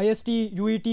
IST, UET,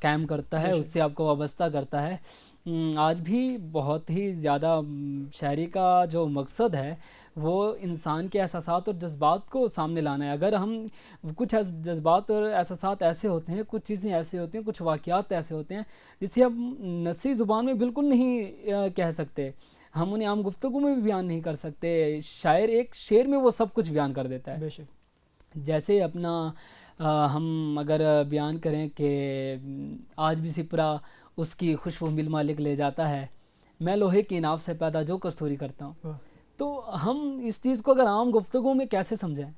قائم کرتا ہے, اس سے آپ کو وابستہ کرتا ہے. آج بھی بہت ہی زیادہ شاعری کا جو مقصد ہے وہ انسان کے احساسات اور جذبات کو سامنے لانا ہے. اگر ہم کچھ جذبات اور احساسات ایسے ہوتے ہیں, کچھ چیزیں ایسے ہوتی ہیں, کچھ واقعات ایسے ہوتے ہیں جسے ہم نثری زبان میں بالکل نہیں کہہ سکتے, ہم انہیں عام گفتگو میں بھی بیان نہیں کر سکتے. شاعر ایک شعر میں وہ سب کچھ بیان کر دیتا ہے. بے شک. جیسے اپنا ہم اگر بیان کریں کہ آج بھی سپرا اس کی خوشبو مل مالک لے جاتا ہے, میں لوہے کی ناف سے پیدا جو کستوری کرتا ہوں. تو ہم اس چیز کو اگر عام گفتگو میں کیسے سمجھیں؟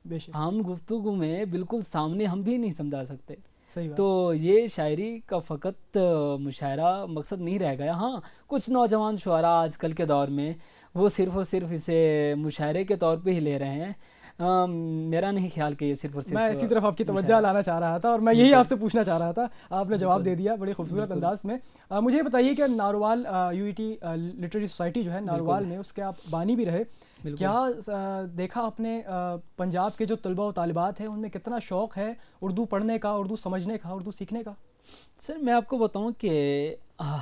بے شک. عام گفتگو میں بالکل سامنے ہم بھی نہیں سمجھا سکتے. صحیح بات. تو یہ شاعری کا فقط مشاعرہ مقصد نہیں رہ گیا. ہاں, کچھ نوجوان شعراء آج کل کے دور میں وہ صرف اور صرف اسے مشاعرے کے طور پہ ہی لے رہے ہیں. میرا نہیں خیال کہ یہ صرف اور صرف, میں اسی طرف آپ کی توجہ لانا چاہ رہا تھا اور میں یہی آپ سے پوچھنا چاہ رہا تھا, آپ نے جواب دے دیا بڑے خوبصورت انداز میں. مجھے بتائیے کہ Narowal U E T literary society جو ہے ناروال میں, اس کے آپ بانی بھی رہے, کیا دیکھا آپ نے پنجاب کے جو طلبہ و طالبات ہیں ان میں کتنا شوق ہے اردو پڑھنے کا, اردو سمجھنے کا, اردو سیکھنے کا؟ سر میں آپ کو بتاؤں کہ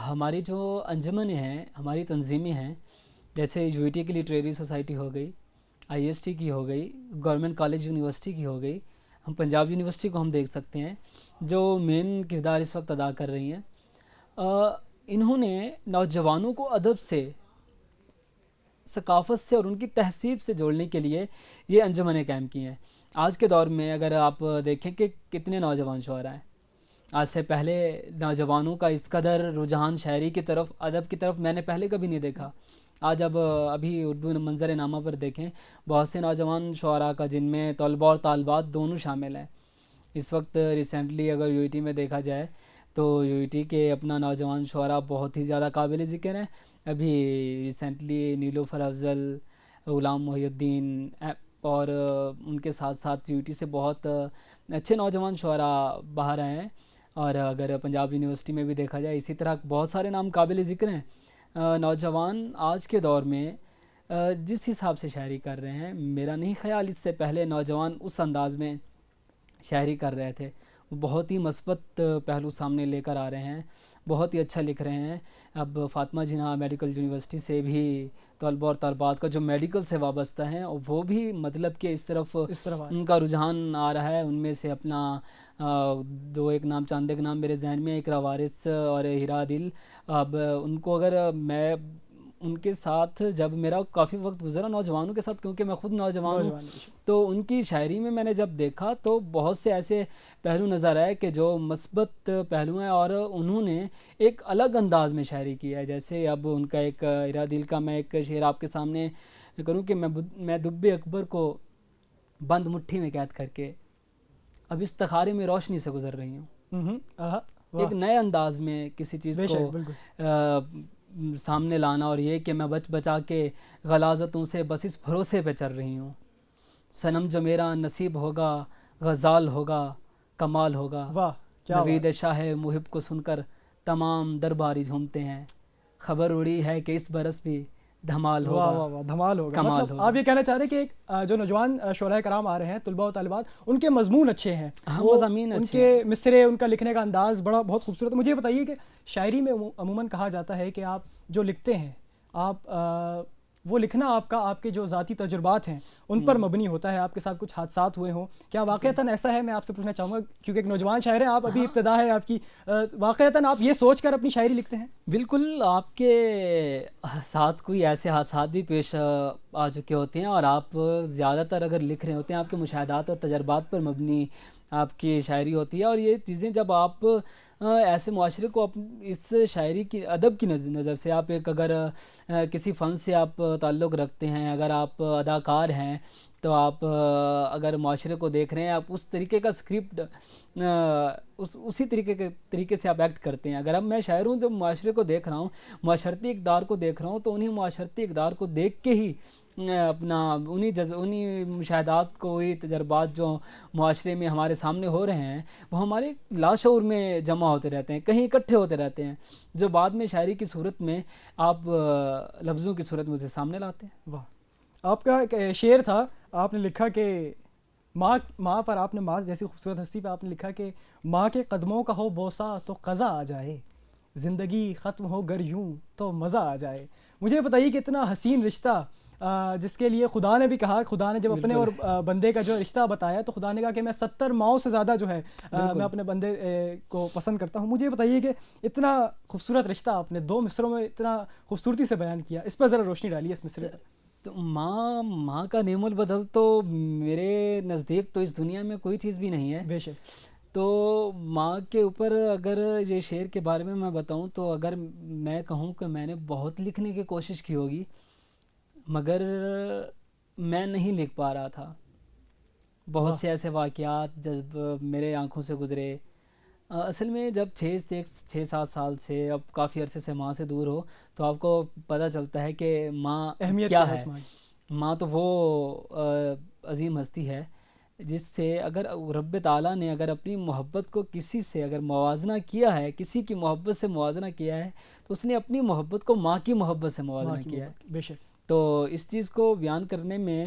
ہماری جو انجمنیں ہیں, ہماری تنظیمیں ہیں, جیسے یو ای ٹی کی لٹریری سوسائٹی ہو گئی, آئی ایس ٹی کی ہو گئی, گورنمنٹ کالج یونیورسٹی کی ہو گئی, ہم پنجاب یونیورسٹی کو ہم دیکھ سکتے ہیں جو مین کردار اس وقت ادا کر رہی ہیں. انہوں نے نوجوانوں کو ادب سے, ثقافت سے اور ان کی تہذیب سے جوڑنے کے لیے یہ انجمنیں قائم کی ہیں. آج کے دور میں اگر آپ دیکھیں کہ کتنے نوجوان شعراء ہیں, آج سے پہلے نوجوانوں کا اس قدر رجحان شاعری کی طرف, ادب کی طرف میں نے پہلے کبھی نہیں دیکھا. آج ابھی اردو منظر نامہ پر دیکھیں, بہت سے نوجوان شعراء کا جن میں طلباء اور طالبات دونوں شامل ہیں. اس وقت ریسنٹلی اگر یو ای ٹی میں دیکھا جائے تو یو ای ٹی کے اپنا نوجوان شعراء بہت ہی زیادہ قابل ذکر ہیں. ابھی ریسنٹلی نیلوفر افضل, غلام محی الدین اور ان کے ساتھ ساتھ یو ای ٹی سے بہت اچھے نوجوان شعراء باہر آئے ہیں. اور اگر پنجاب یونیورسٹی میں بھی دیکھا جائے اسی طرح بہت سارے نام قابل ذکر ہیں. نوجوان آج کے دور میں جس حساب سے شاعری کر رہے ہیں, میرا نہیں خیال اس سے پہلے نوجوان اس انداز میں شاعری کر رہے تھے. وہ بہت ہی مثبت پہلو سامنے لے کر آ رہے ہیں, بہت ہی اچھا لکھ رہے ہیں. اب فاطمہ جناح میڈیکل یونیورسٹی سے بھی طلباء اور طالبات کا جو میڈیکل سے وابستہ ہیں وہ بھی مطلب کہ اس طرف ان کا رجحان آ رہا ہے. ان میں سے اپنا دو ایک نام, چاند ایک نام میرے ذہن میں, اقرا وارث اور ہیرا دل. اب ان کو اگر میں ان کے ساتھ جب میرا کافی وقت گزرا نوجوانوں کے ساتھ, کیونکہ میں خود نوجوان ہوں, تو ان کی شاعری میں میں نے جب دیکھا تو بہت سے ایسے پہلو نظر آئے کہ جو مثبت پہلو ہیں اور انہوں نے ایک الگ انداز میں شاعری کی ہے. جیسے اب ان کا ایک ہیرا دل کا میں ایک شعر آپ کے سامنے کروں کہ میں دب اکبر کو بند مٹھی میں قید کر کے اب اس تخارے میں روشنی سے گزر رہی ہوں. ایک نئے انداز میں کسی چیز کو سامنے لانا, اور یہ کہ میں بچ بچا کے غلاظتوں سے بس اس بھروسے پہ چل رہی ہوں. صنم جو میرا نصیب ہوگا غزال ہوگا کمال ہوگا. نوید شاہ محب کو سن کر تمام درباری جھومتے ہیں. خبر اڑی ہے کہ اس برس بھی دھمال ہوگا. دھمال ہوگا. مطلب آپ یہ کہنا چاہ رہے ہیں کہ ایک جو نوجوان شعراء کرام آ رہے ہیں, طلباء و طالبات, ان کے مضمون اچھے ہیں, ان کے مصرے, ان کا لکھنے کا انداز بہت خوبصورت ہے. مجھے بتائیے کہ شاعری میں عموماً کہا جاتا ہے کہ آپ جو لکھتے ہیں, آپ وہ لکھنا آپ کے جو ذاتی تجربات ہیں ان پر مبنی ہوتا ہے. آپ کے ساتھ کچھ حادثات ہوئے ہوں, کیا واقعتاً ایسا ہے؟ میں آپ سے پوچھنا چاہوں گا کیونکہ ایک نوجوان شاعر ہیں آپ, ابھی ابتدا ہے آپ کی, واقعتاً آپ یہ سوچ کر اپنی شاعری لکھتے ہیں؟ بالکل, آپ کے ساتھ کوئی ایسے حادثات بھی پیش آ چکے ہوتے ہیں اور آپ زیادہ تر اگر لکھ رہے ہوتے ہیں آپ کے مشاہدات اور تجربات پر مبنی آپ کی شاعری ہوتی ہے. اور یہ چیزیں جب آپ ایسے معاشرے کو اس شاعری کی, ادب کی نظر سے, آپ ایک اگر کسی فن سے آپ تعلق رکھتے ہیں, اگر آپ اداکار ہیں, تو آپ اگر معاشرے کو دیکھ رہے ہیں, آپ اس طریقے کا اسکرپٹ اسی طریقے سے آپ ایکٹ کرتے ہیں. اگر اب میں شاعر ہوں, جب معاشرے کو دیکھ رہا ہوں, معاشرتی اقدار کو دیکھ رہا ہوں, تو انہیں معاشرتی اقدار کو دیکھ کے ہی اپنا انہیں مشاہدات کو, وہی تجربات جو معاشرے میں ہمارے سامنے ہو رہے ہیں وہ ہمارے لاشعور میں جمع ہوتے رہتے ہیں, کہیں اکٹھے ہوتے رہتے ہیں, جو بعد میں شاعری کی صورت میں آپ لفظوں کی صورت میں اسے سامنے لاتے ہیں. واہ. آپ کا ایک شعر تھا, آپ نے لکھا کہ ماں پر آپ نے، ماں جیسی خوبصورت ہستی پہ آپ نے لکھا کہ ماں کے قدموں کا ہو بوسہ تو قضا آ جائے، زندگی ختم ہو گر یوں تو مزہ آ جائے. مجھے بتائیے کہ اتنا حسین رشتہ جس کے لیے خدا نے بھی کہا، خدا نے جب اپنے اور بندے کا جو رشتہ بتایا تو خدا نے کہا کہ میں 70 ماؤں سے زیادہ جو ہے میں اپنے بندے کو پسند کرتا ہوں. مجھے بتائیے کہ اتنا خوبصورت رشتہ آپ نے 2 مصروں میں اتنا خوبصورتی سے بیان کیا، اس پر ذرا روشنی ڈالیے اس مصرے پر. تو ماں کا نعم البدل تو میرے نزدیک تو اس دنیا میں کوئی چیز بھی نہیں ہے. بے شک. تو ماں کے اوپر اگر یہ شعر کے بارے میں بتاؤں تو اگر میں کہوں کہ میں نے بہت لکھنے کی کوشش کی ہوگی مگر میں نہیں لکھ پا رہا تھا. بہت سے ایسے واقعات جب میرے آنکھوں سے گزرے. اصل میں جب 6-7 سال سے، اب کافی عرصے سے ماں سے دور ہو تو آپ کو پتہ چلتا ہے کہ ماں اہمیت کیا ہے. ماں تو وہ عظیم ہستی ہے جس سے اگر رب تعالیٰ نے اگر اپنی محبت کو کسی سے اگر موازنہ کیا ہے، کسی کی محبت سے موازنہ کیا ہے تو اس نے اپنی محبت کو ماں کی محبت سے موازنہ کیا ہے. بے شک. تو اس چیز کو بیان کرنے میں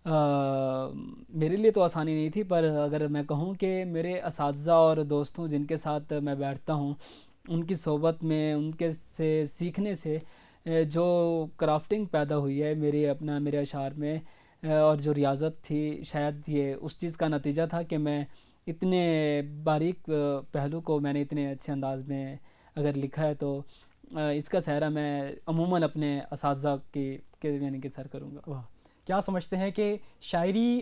میرے لیے تو آسانی نہیں تھی، پر اگر میں کہوں کہ میرے اساتذہ اور دوستوں جن کے ساتھ میں بیٹھتا ہوں ان کی صحبت میں، ان کے سے سیکھنے سے جو کرافٹنگ پیدا ہوئی ہے میرے اشعار میں اور جو ریاضت تھی، شاید یہ اس چیز کا نتیجہ تھا کہ میں اتنے باریک پہلو کو میں نے اتنے اچھے انداز میں اگر لکھا ہے. تو اس کا سہرا میں عموماً اپنے اساتذہ یعنی کہ سر کروں گا. کیا سمجھتے ہیں کہ شاعری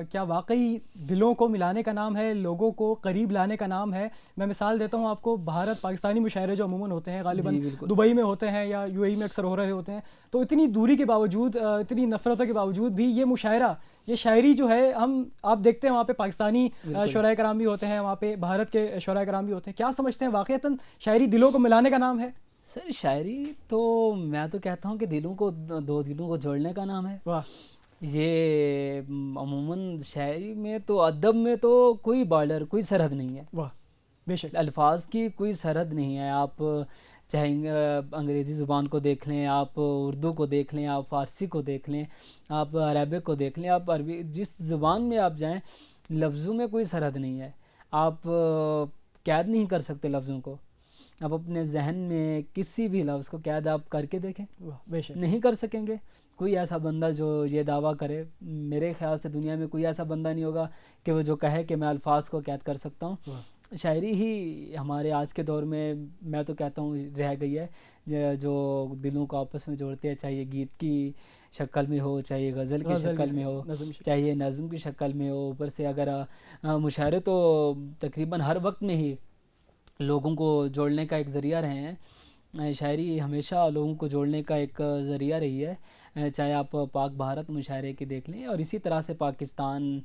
کیا واقعی دلوں کو ملانے کا نام ہے، لوگوں کو قریب لانے کا نام ہے؟ میں مثال دیتا ہوں آپ کو، بھارت پاکستانی مشاعرے جو عموماً ہوتے ہیں غالباً دبئی میں ہوتے ہیں یا UAE میں اکثر ہو رہے ہوتے ہیں، تو اتنی دوری کے باوجود، اتنی نفرتوں کے باوجود بھی یہ مشاعرہ، یہ شاعری جو ہے، آپ دیکھتے ہیں وہاں پہ پاکستانی شعراء کرام بھی ہوتے ہیں، وہاں پہ بھارت کے شعراء کرام بھی ہوتے ہیں. کیا سمجھتے ہیں واقعتاً شاعری دلوں کو ملانے کا نام ہے؟ سر شاعری تو میں تو کہتا ہوں کہ دو دلوں کو جوڑنے کا نام ہے. یہ عموماً شاعری میں تو، ادب میں تو کوئی بارڈر، کوئی سرحد نہیں ہے. واہ بے شک. الفاظ کی کوئی سرحد نہیں ہے. آپ چاہے انگریزی زبان کو دیکھ لیں، آپ اردو کو دیکھ لیں، آپ فارسی کو دیکھ لیں، آپ عربک کو دیکھ لیں، آپ عربی، جس زبان میں آپ جائیں لفظوں میں کوئی سرحد نہیں ہے. آپ قید نہیں کر سکتے لفظوں کو. آپ اپنے ذہن میں کسی بھی لفظ کو قید آپ کر کے دیکھیں، نہیں کر سکیں گے. کوئی ایسا بندہ جو یہ دعویٰ کرے، میرے خیال سے دنیا میں کوئی ایسا بندہ نہیں ہوگا کہ وہ جو کہے کہ میں الفاظ کو قید کر سکتا ہوں. شاعری ہی ہمارے آج کے دور میں تو کہتا ہوں رہ گئی ہے جو دلوں کو آپس میں جوڑتے ہیں، چاہے گیت کی شکل میں ہو، چاہے غزل کی شکل میں ہو، چاہے نظم کی شکل میں ہو. اوپر سے اگر مشاعرے تو تقریباً ہر وقت میں ہی لوگوں کو جوڑنے کا ایک ذریعہ رہے ہیں. شاعری ہمیشہ لوگوں کو جوڑنے کا ایک ذریعہ رہی ہے، چاہے آپ پاک بھارت مشاعرے کی دیکھ لیں، اور اسی طرح سے پاکستان،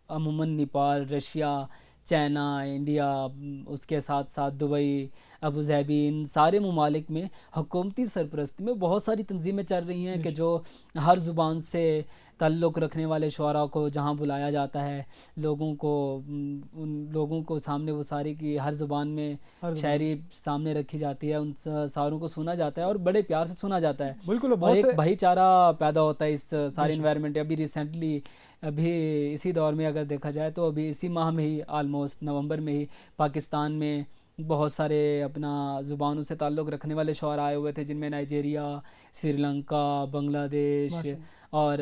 عموماً نیپال، رشیا، چائنا، انڈیا، اس کے ساتھ ساتھ دبئی، ابوظہبی، ان سارے ممالک میں حکومتی سرپرستی میں بہت ساری تنظیمیں چل رہی ہیں کہ جو ہر زبان سے تعلق رکھنے والے شعراء کو جہاں بلایا جاتا ہے، ان لوگوں کو سامنے وہ ساری کی ہر زبان میں شاعری سامنے رکھی جاتی ہے، ان ساروں کو سنا جاتا ہے اور بڑے پیار سے سنا جاتا ہے. بالکل. اور ایک بھائی چارہ پیدا ہوتا ہے اس سارے انوائرمنٹ. ابھی ریسنٹلی اسی دور میں اگر دیکھا جائے تو ابھی اسی ماہ میں ہی آلموسٹ نومبر میں ہی پاکستان میں بہت سارے اپنا زبانوں سے تعلق رکھنے والے شعراء آئے ہوئے تھے، جن میں نائجیریا، سری لنکا، بنگلہ دیش اور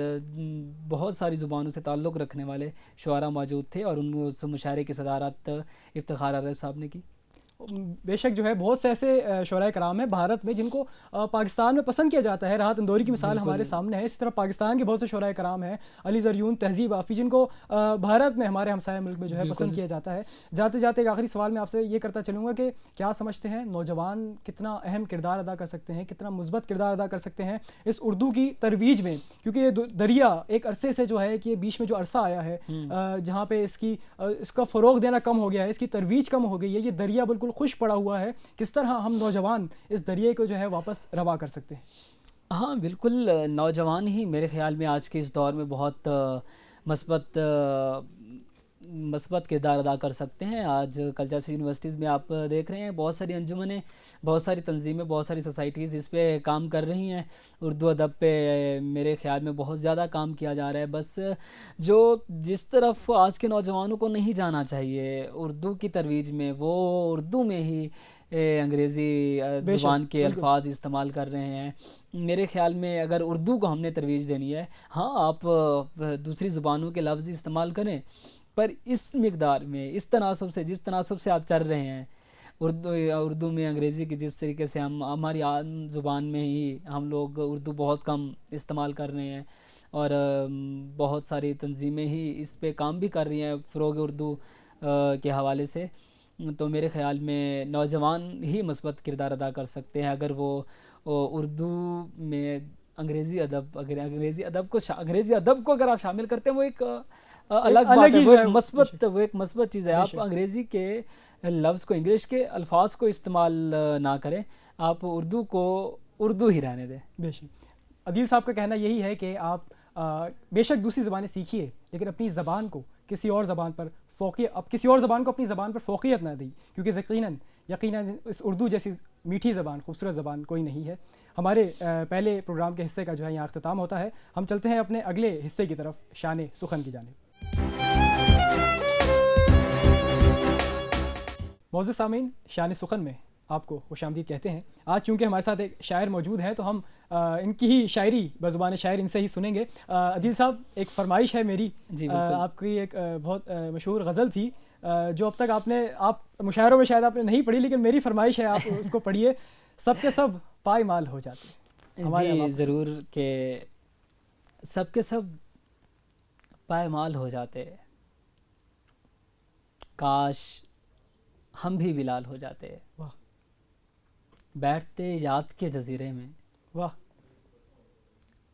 بہت ساری زبانوں سے تعلق رکھنے والے شعراء موجود تھے، اور ان اس مشاعرے کی صدارت افتخار عارف صاحب نے کی. بے شک جو ہے بہت سے ایسے شعراء کرام ہیں بھارت میں جن کو پاکستان میں پسند کیا جاتا ہے. راحت اندوری کی مثال ہمارے سامنے ہے. اسی طرح پاکستان کے بہت سے شعراء کرام ہیں، علی زریون، تہذیب آفی، جن کو بھارت میں، ہمارے ہمسایہ ملک میں جو ہے پسند کیا جاتا ہے. جاتے جاتے ایک آخری سوال میں آپ سے یہ کرتا چلوں گا کہ کیا سمجھتے ہیں نوجوان کتنا اہم کردار ادا کر سکتے ہیں، کتنا مثبت کردار ادا کر سکتے ہیں اس اردو کی ترویج میں؟ کیونکہ یہ دریا ایک عرصے سے جو ہے کہ بیچ میں جو عرصہ آیا ہے جہاں پہ اس کا فروغ دینا کم ہو گیا ہے، اس کی ترویج کم ہو گئی ہے، یہ دریا بالکل خوش پڑا ہوا ہے. کس طرح ہم نوجوان اس دریائے کو جو ہے واپس روا کر سکتے ہیں؟ ہاں بالکل، نوجوان ہی میرے خیال میں آج کے اس دور میں بہت مثبت مثبت کردار ادا کر سکتے ہیں. آج کل جیسے یونیورسٹیز میں آپ دیکھ رہے ہیں بہت ساری انجمنیں، بہت ساری تنظیمیں، بہت ساری سوسائٹیز اس پہ کام کر رہی ہیں. اردو ادب پہ میرے خیال میں بہت زیادہ کام کیا جا رہا ہے. بس جس طرف آج کے نوجوانوں کو نہیں جانا چاہیے اردو کی ترویج میں، وہ اردو میں ہی انگریزی زبان کے الفاظ استعمال کر رہے ہیں. میرے خیال میں اگر اردو کو ہم نے ترویج دینی ہے، ہاں آپ دوسری زبانوں کے لفظ استعمال کریں، پر اس مقدار میں، اس تناسب سے، جس تناسب سے آپ چل رہے ہیں اردو میں انگریزی کی جس طریقے سے ہماری عام زبان میں ہی ہم لوگ اردو بہت کم استعمال کر رہے ہیں، اور بہت ساری تنظیمیں ہی اس پہ کام بھی کر رہی ہیں فروغ اردو کے حوالے سے. تو میرے خیال میں نوجوان ہی مثبت کردار ادا کر سکتے ہیں اگر وہ اردو میں انگریزی ادب کو اگر آپ شامل کرتے ہیں. وہ ایک الگ بات ہے، وہ ایک مثبت چیز ہے. آپ انگریزی کے لفظ کو، انگلش کے الفاظ کو استعمال نہ کریں، آپ اردو کو اردو ہی رہنے دیں. بے شک. عدیل صاحب کا کہنا یہی ہے کہ آپ بے شک دوسری زبانیں سیکھیے، لیکن اپنی زبان کو کسی اور زبان پر کسی اور زبان کو اپنی زبان پر فوقیت نہ دیں، کیونکہ یقیناً اس اردو جیسی میٹھی زبان، خوبصورت زبان کوئی نہیں ہے. ہمارے پہلے پروگرام کے حصے کا جو ہے یہاں اختتام ہوتا ہے. ہم چلتے ہیں اپنے اگلے حصے کی طرف، شان سخن کی جانب. معزز سامعین، شان سخن میں آپ کو خوش آمدید کہتے ہیں. آج چونکہ ہمارے ساتھ ایک شاعر موجود ہیں تو ہم ان کی ہی شاعری بزبان شاعر ان سے ہی سنیں گے. عدیل صاحب، ایک فرمائش ہے میری. جی بالکل. آپ کی ایک بہت مشہور غزل تھی جو اب تک آپ مشاعروں میں شاید آپ نے نہیں پڑھی، لیکن میری فرمائش ہے آپ اس کو پڑھیے. سب کے سب پائے مال ہو جاتے. جی ضرور، کہ سب کے سب پائے مال ہو جاتے، کاش ہم بھی بلال ہو جاتے. واہ. بیٹھتے یاد کے جزیرے میں، واہ،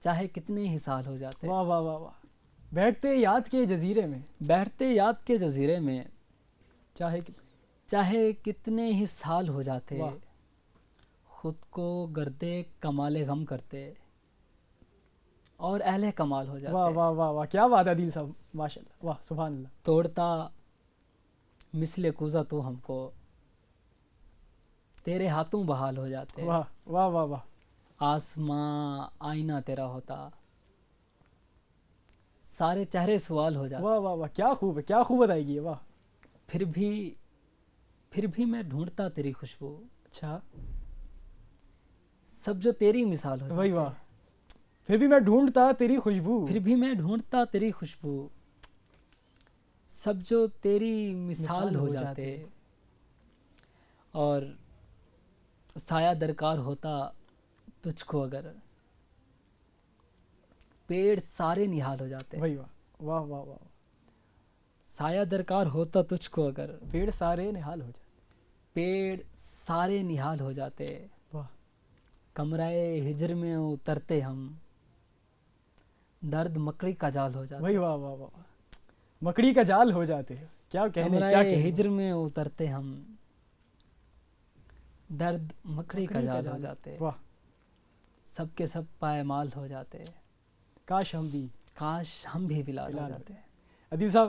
چاہے کتنے ہی سال ہو جاتے. واہ واہ واہ واہ. بیٹھتے یاد کے جزیرے میں، بیٹھتے یاد کے جزیرے میں، چاہے کتنے ہی سال ہو جاتے. واہ. خود کو گردے کمال غم کرتے اور اہل کمال ہو جاتے. واہ واہ واہ واہ، کیا بات ہے عدیل صاحب، ماشاء اللہ، واہ سبحان اللہ. توڑتا مثل کوزہ تو ہم کو، تیرے ہاتھوں بحال ہو جاتے. واہ واہ واہ واہ. آسماں آئینہ تیرا ہوتا، سارے چہرے سوال ہو جاتے. واہ واہ واہ، کیا خوب ہے، کیا خوب ادائیگی ہے. واہ. پھر بھی میں ڈھونڈتا تیری خوشبو، اچھا، سب جو تیری مثال ہو جاتے. وہی واہ. پھر بھی میں ڈھونڈتا تیری خوشبو، پھر بھی میں ڈھونڈتا تیری خوشبو، سب جو تیری مثال ہو جاتے. اور سایہ درکار ہوتا تجھ کو اگر، پیڑ سارے نہال ہو جاتے. وہی واہ واہ واہ واہ. سایہ درکار ہوتا تجھ کو اگر، پیڑ سارے نہال ہو جاتے. پیڑ سارے نہال ہو جاتے. واہ. کمرہ ہجر میں اترتے ہم، درد مکڑی کا جال ہو جاتا. وہی واہ واہ واہ، مکڑی کا جال ہو جاتے. کیا کہنے، کیا کمرہ ہجر میں اترتے ہم، درد مکڑی کا جال ہو جاتے. واہ. سب کے سب پائے مال ہو جاتے، کاش ہم بھی بلال ہو جاتے. عدیل صاحب،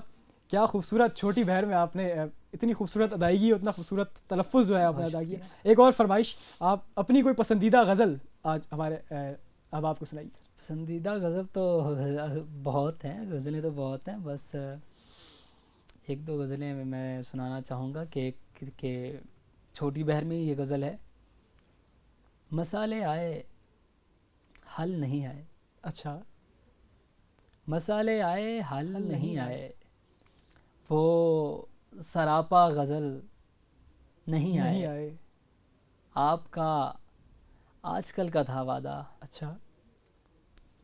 کیا خوبصورت چھوٹی بہر میں آپ نے اتنی خوبصورت ادائیگی، اتنا خوبصورت تلفظ جو ہے آپ نے ادا کیا. ایک اور فرمائش، آپ اپنی کوئی پسندیدہ غزل آج ہمارے احباب کو سنائیے. پسندیدہ غزل تو بہت ہیں، غزلیں تو بہت ہیں. بس ایک دو غزلیں میں سنانا چاہوں گا کہ چھوٹی بہر میں یہ غزل ہے. مسالے آئے حل نہیں آئے. اچھا. مسالے آئے حل نہیں آئے، وہ سراپا غزل نہیں آئے. آپ کا آج کل کا تھا وعدہ. اچھا.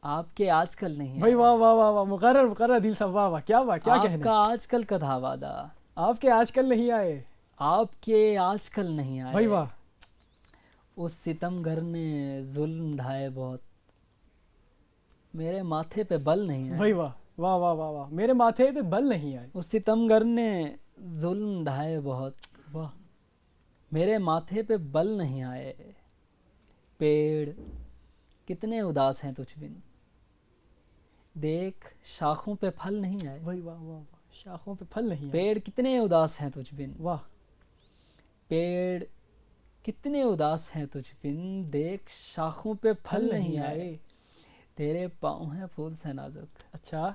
آپ کے آج کل نہیں بھائی واہ واہ واہ واہ، مقرر عدیل صاحب، واہ واہ، کیا بات، کیا کہنے. آپ کا آج کل کا تھا وعدہ، آپ کے آج کل نہیں آئے. آپ کے آج کل نہیں آئے. بھائی واہ. اس ستم گر نے ظلم ڈھائے بہت، میرے ماتھے پہ بل نہیں آئے. بھائی واہ واہ واہ واہ واہ، میرے ماتھے پہ بل نہیں آئے. اس ستم گر نے ظلم ڈھائے بہت، واہ. میرے ماتھے پہ بل نہیں آئے. پیڑ کتنے اداس ہیں تجھ بن، دیکھ شاخوں پہ پھل نہیں آئے. بھائی واہ واہ واہ. شاخوں پہ پھل نہیں آئے. پیڑ کتنے اداس ہیں تجھ بن, واہ. پیڑ کتنے اداس ہیں تجھ بن, دیکھ شاخوں پہ پھل نہیں آئے, تیرے پاؤں ہیں پھول سے نازک, اچھا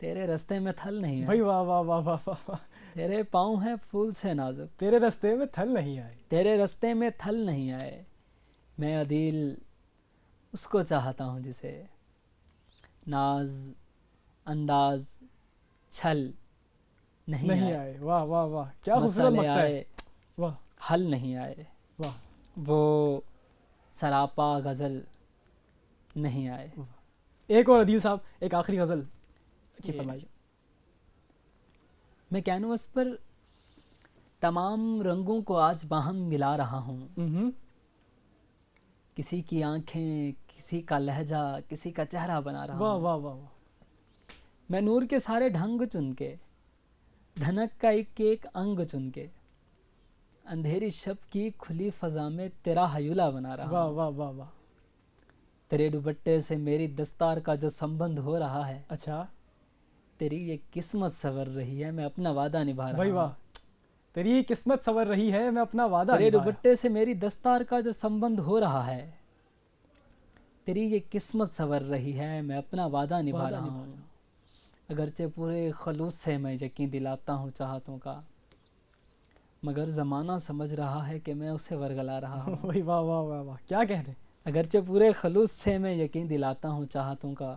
تیرے رستے میں تھل نہیں آئے, بھائی واہ واہ واہ واہ واہ. تیرے پاؤں ہیں پھول سے نازک, تیرے رستے میں تھل نہیں آئے. تیرے رستے میں تھل نہیں آئے, میں عدیل اس کو چاہتا ہوں جسے ناز انداز چھل نہیں آئے, واہ واہ واہ, کیا خوبصورت مسئلے مقطع ہے. آئے واہ حل نہیں آئے, واہ. وہ سراپا غزل نہیں آئے. ایک اور عدیل صاحب, ایک آخری غزل کی جی. فرمائش. میں کینوس پر تمام رنگوں کو آج باہم ملا رہا ہوں, کسی کی آنکھیں, کسی کا لہجہ, کسی کا چہرہ بنا رہا واہ ہوں. واہ واہ واہ. میں نور کے سارے ڈھنگ چن کے, دھنک کا ایک ایک انگ چن کے, اندھیری شب کی کھلی فضا میں تیرا ہیولا بنا رہا واہ ہوں. واہ واہ واہ. تیرے دوپٹے سے میری دستار کا جو سمبند ہو رہا ہے, اچھا تیری یہ قسمت سنور رہی ہے, میں اپنا وعدہ نبھا رہا بھائی ہوں. واہ, تیری یہ قسمت سنور رہی ہے, میں اپنا وعدہ تیرے نبھایا. دوپٹے سے میری دستار کا جو سمبند ہو رہا ہے, تیری یہ قسمت سنور رہی ہے, میں اپنا وعدہ نبھا رہا ہوں. اگرچہ پورے خلوص سے میں یقین دلاتا ہوں چاہتوں کا, مگر زمانہ سمجھ رہا ہے کہ میں اسے ورگلا رہا ہوں. بھائی واہ واہ واہ واہ, کیا کہنے. اگرچہ پورے خلوص سے میں یقین دلاتا ہوں چاہتوں کا,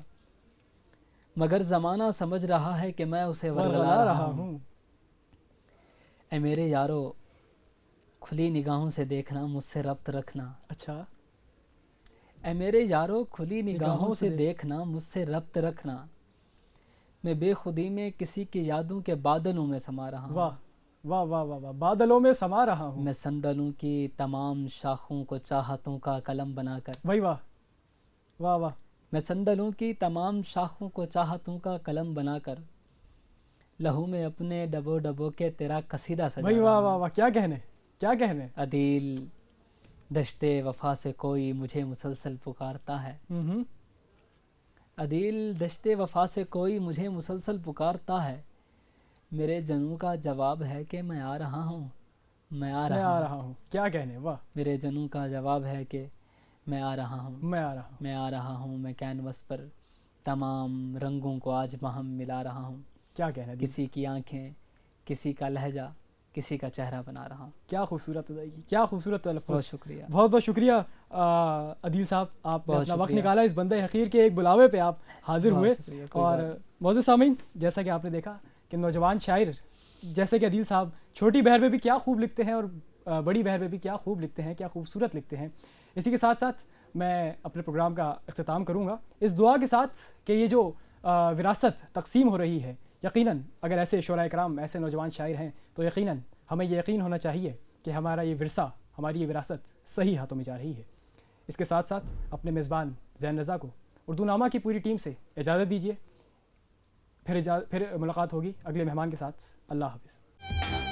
مگر زمانہ سمجھ رہا ہے کہ میں اسے ورگلا رہا ہوں. اے میرے یارو کھلی نگاہوں سے دیکھنا, مجھ سے ربط رکھنا. اچھا اے میرے یارو کھلی نگاہوں سے دیکھنا, مجھ سے ربط رکھنا. میں بے خودی میں کسی کی یادوں کے بادلوں میں سما رہا ہوں. واہ واہ واہ واہ واہ, بادلوں میں سما رہا ہوں. میں سندلوں کی تمام شاخوں کو چاہتوں کا قلم بنا کر, بھائی واہ واہ واہ. میں سندلوں کی تمام شاخوں کو چاہتوں کا قلم بنا کر, لہو میں اپنے ڈبو ڈبو کے تیرا قصیدہ سجا بھائی رہا واہ ہوں. واہ واہ, کیا کہنے, کیا کہنے. عدیل دشتے وفا سے کوئی مجھے مسلسل پکارتا ہے, عدیل دشتے وفا سے کوئی مجھے مسلسل پکارتا ہے. میرے جنوں کا جواب ہے کہ میں آ رہا ہوں, میں آ میں رہا آ ہوں. رہا ہوں, کیا کہنے. واہ, میرے جنوں کا جواب ہے کہ میں آ رہا ہوں, میں آ رہا ہوں. میں آ رہا ہوں. میں کینوس پر تمام رنگوں کو آج باہم ملا رہا ہوں, کیا کہنے. کسی کی آنکھیں, کسی کا لہجہ, کسی کا چہرہ بنا رہا ہوں. کیا خوبصورت ادائیگی, کیا خوبصورت تلفظ. بہت شکریہ. بہت بہت شکریہ عدیل صاحب, آپ نے بہت اپنا وقت شکریہ. نکالا, اس بندہ حقیر کے ایک بلاوے پہ آپ حاضر بہت ہوئے. شکریہ, کوئی اور بات نہیں. معزز سامعین, جیسا کہ آپ نے دیکھا کہ نوجوان شاعر جیسے کہ عدیل صاحب چھوٹی بہر میں بھی کیا خوب لکھتے ہیں, اور بڑی بہر میں بھی کیا خوب لکھتے ہیں, کیا خوبصورت لکھتے ہیں. اسی کے ساتھ ساتھ میں اپنے پروگرام کا اختتام کروں گا اس دعا کے ساتھ کہ یہ جو وراثت تقسیم ہو رہی ہے, یقیناً اگر ایسے شعراء کرام, ایسے نوجوان شاعر ہیں, تو یقیناً ہمیں یہ یقین ہونا چاہیے کہ ہمارا یہ ورثہ, ہماری یہ وراثت صحیح ہاتھوں میں جا رہی ہے. اس کے ساتھ ساتھ اپنے میزبان زین رضا کو اردو نامہ کی پوری ٹیم سے اجازت دیجیے. پھر ملاقات ہوگی اگلے مہمان کے ساتھ. اللہ حافظ.